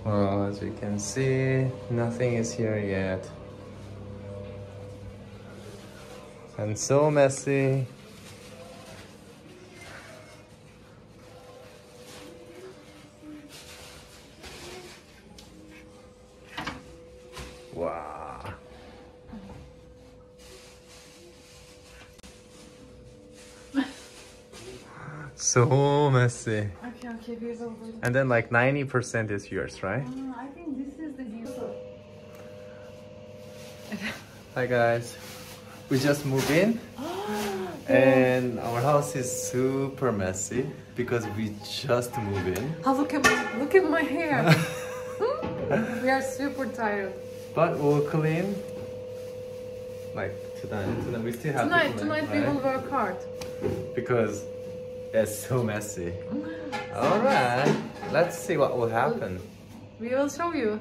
Well, as you can see, nothing is here yet. And so messy. Wow. So messy. Okay, we will do. And then like 90% is yours, right? I think this is the view. Hi guys. We just moved in. And our house is super messy because we just moved in. Oh, look at my hair. We are super tired. But we'll clean like tonight we still have to clean, Tonight right? we will work hard. Because it's so messy. Alright, let's see what will happen. We will show you.